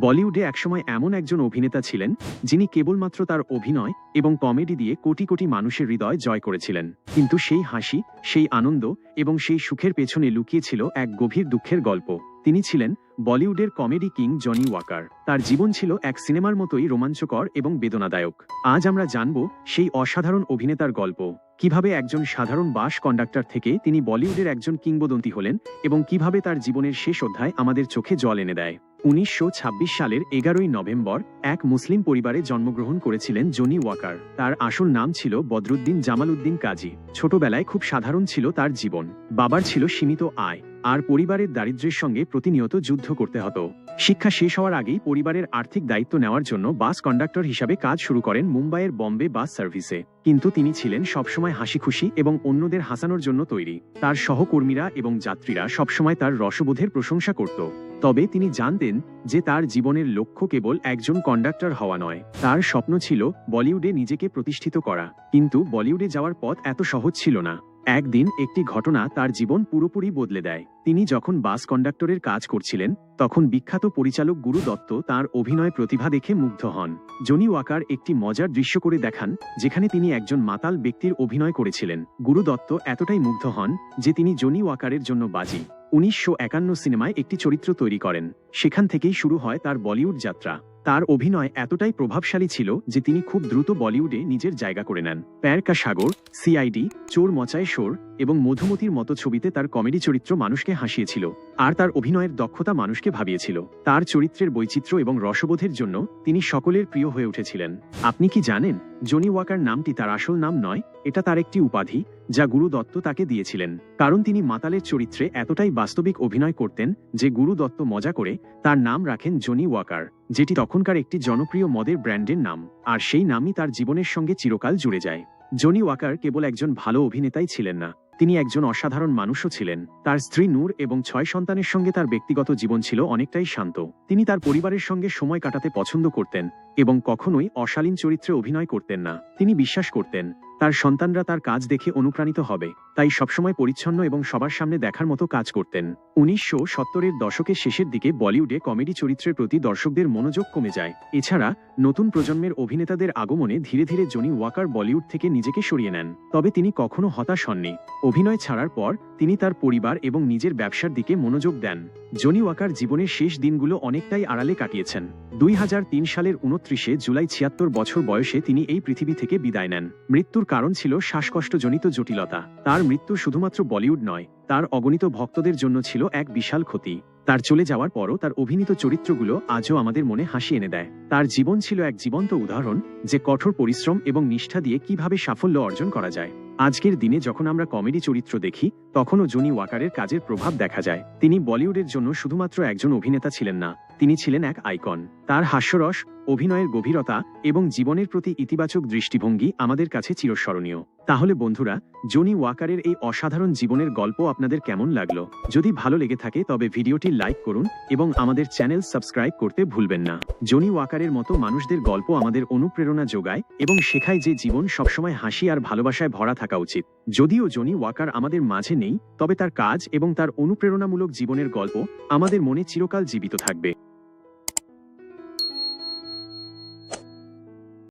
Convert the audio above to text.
বলিউডে একসময় এমন একজন অভিনেতা ছিলেন যিনি কেবলমাত্র তার অভিনয় এবং কমেডি দিয়ে কোটি কোটি মানুষের হৃদয় জয় করেছিলেন। কিন্তু সেই হাসি, সেই আনন্দ এবং সেই সুখের পেছনে লুকিয়ে ছিল এক গভীর দুঃখের গল্প। তিনি ছিলেন বলিউডের কমেডি কিং জনি ওয়াকার। তার জীবন ছিল এক সিনেমার মতোই রোমাঞ্চকর এবং বেদনাদায়ক। আজ আমরা জানব সেই অসাধারণ অভিনেতার গল্প, কিভাবে একজন সাধারণ বাস কন্ডাক্টর থেকে তিনি বলিউডের একজন কিংবদন্তি হলেন এবং কিভাবে তার জীবনের শেষ অধ্যায় আমাদের চোখে জল এনে দেয়। ১৯২৬ সালের ১১ই নভেম্বর এক মুসলিম পরিবারে জন্মগ্রহণ করেছিলেন জনি ওয়াকার। তার আসল নাম ছিল বদরুদ্দিন জামালউদ্দিন কাজী। ছোটবেলায় খুব সাধারণ ছিল তার জীবন। বাবার ছিল সীমিত আয় আর পরিবারের দারিদ্র্যের সঙ্গে প্রতিনিয়ত যুদ্ধ করতে হতো। শিক্ষা শেষ হওয়ার আগেই পরিবারের আর্থিক দায়িত্ব নেওয়ার জন্য বাস কন্ডাক্টর হিসাবে কাজ শুরু করেন মুম্বাইয়ের বম্বে বাস সার্ভিসে। কিন্তু তিনি ছিলেন সবসময় হাসিখুশি এবং অন্যদের হাসানোর জন্য তৈরি। তার সহকর্মীরা এবং যাত্রীরা সবসময় তার রসবোধের প্রশংসা করত। তবে তিনি জানতেন যে তার জীবনের লক্ষ্য কেবল একজন কন্ডাক্টর হওয়া নয়। তার স্বপ্ন ছিল বলিউডে নিজেকে প্রতিষ্ঠিত করা। কিন্তু বলিউডে যাওয়ার পথ এত সহজ ছিল না। একদিন একটি ঘটনা তার জীবন পুরোপুরি বদলে দেয়। তিনি যখন বাস কন্ডাক্টরের কাজ করছিলেন তখন বিখ্যাত পরিচালক গুরু দত্ত তাঁর অভিনয় প্রতিভা দেখে মুগ্ধ হন। জনি ওয়াকার একটি মজার দৃশ্য করে দেখান যেখানে তিনি একজন মাতাল ব্যক্তির অভিনয় করেছিলেন। গুরু দত্ত এতটাই মুগ্ধ হন যে তিনি জনি ওয়াকারের জন্য বাজি ১৯৫১ সিনেমায় একটি চরিত্র তৈরি করেন। সেখান থেকেই শুরু হয় তার বলিউড যাত্রা। তার অভিনয় এতটাই প্রভাবশালী ছিল যে তিনি খুব দ্রুত বলিউডে নিজের জায়গা করে নেন। প্যার কা সাগর, সিআইডি, চোর মচায় শোর এবং মধুমতির মতো ছবিতে তার কমেডি চরিত্র মানুষকে হাসিয়েছিল, আর তার অভিনয়ের দক্ষতা মানুষকে ভাবিয়েছিল। তার চরিত্রের বৈচিত্র্য এবং রসবোধের জন্য তিনি সকলের প্রিয় হয়ে উঠেছিলেন। আপনি কি জানেন, জনি ওয়াকার নামটি তার আসল নাম নয়, এটা তার একটি উপাধি যা গুরু দত্ত তাকে দিয়েছিলেন। কারণ তিনি মাতালের চরিত্রে এতটাই বাস্তবিক অভিনয় করতেন যে গুরু দত্ত মজা করে তার নাম রাখেন জনি ওয়াকার, যেটি তখনকার একটি জনপ্রিয় মদের ব্র্যান্ডের নাম, আর সেই নামই তার জীবনের সঙ্গে চিরকাল জুড়ে যায়। জনি ওয়াকার কেবল একজন ভালো অভিনেতাই ছিলেন না, তিনি একজন অসাধারণ মানুষও ছিলেন। তার স্ত্রী নূর এবং ৬ সন্তানের সঙ্গে তার ব্যক্তিগত জীবন ছিল অনেকটাই শান্ত। তিনি তার পরিবারের সঙ্গে সময় কাটাতে পছন্দ করতেন এবং কখনোই অশালীন চরিত্রে অভিনয় করতেন না। তিনি বিশ্বাস করতেন তার সন্তানরা তার কাজ দেখে অনুপ্রাণিত হবে, তাই সবসময় পরিচ্ছন্ন এবং সবার সামনে দেখার মতো কাজ করতেন। ১৯৭০-এর দশকের শেষের দিকে বলিউডে কমেডি চরিত্রের প্রতি দর্শকদের মনোযোগ কমে যায়। এছাড়া নতুন প্রজন্মের অভিনেতাদের আগমনে ধীরে ধীরে জনি ওয়াকার বলিউড থেকে নিজেকে সরিয়ে নেন। তবে তিনি কখনো হতাশ হননি। অভিনয় ছাড়ার পর তিনি তার পরিবার এবং নিজের ব্যবসার দিকে মনোযোগ দেন। জনি ওয়াকার জীবনের শেষ দিনগুলো অনেকটাই আড়ালে কাটিয়েছেন। ২০০৩ সালের ২৯শে জুলাই ৭৬ বছর বয়সে তিনি এই পৃথিবী থেকে বিদায় নেন। মৃত্যুর কারণ ছিল শ্বাসকষ্টজনিত জটিলতা। তার মৃত্যু শুধুমাত্র বলিউড নয়, তার অগণিত ভক্তদের জন্য ছিল এক বিশাল ক্ষতি। তার চলে যাওয়ার পরও তার অভিনীত চরিত্রগুলো আজও আমাদের মনে হাসি এনে দেয়। তার জীবন ছিল এক জীবন্ত উদাহরণ যে কঠোর পরিশ্রম এবং নিষ্ঠা দিয়ে কিভাবে সাফল্য অর্জন করা যায়। আজকের দিনে যখন আমরা কমেডি চরিত্র দেখি তখনও জনি ওয়াকারের কাজের প্রভাব দেখা যায়। তিনি বলিউডের জন্য শুধুমাত্র একজন অভিনেতা ছিলেন না, তিনি ছিলেন এক আইকন। তার হাস্যরস, অভিনয়ের গভীরতা এবং জীবনের প্রতি ইতিবাচক দৃষ্টিভঙ্গি আমাদের কাছে চিরস্মরণীয়। তাহলে বন্ধুরা, জনি ওয়াকারের এই অসাধারণ জীবনের গল্প আপনাদের কেমন লাগলো? যদি ভালো লেগে থাকে তবে ভিডিওটি লাইক করুন এবং আমাদের চ্যানেল সাবস্ক্রাইব করতে ভুলবেন না। জনি ওয়াকারের মতো মানুষদের গল্প আমাদের অনুপ্রেরণা যোগায় এবং শেখায় যে জীবন সবসময় হাসি আর ভালোবাসায় ভরা থাকা উচিত। যদিও জনি ওয়াকার আমাদের মাঝে নেই, তবে তার কাজ এবং তার অনুপ্রেরণামূলক জীবনের গল্প আমাদের মনে চিরকাল জীবিত থাকবে।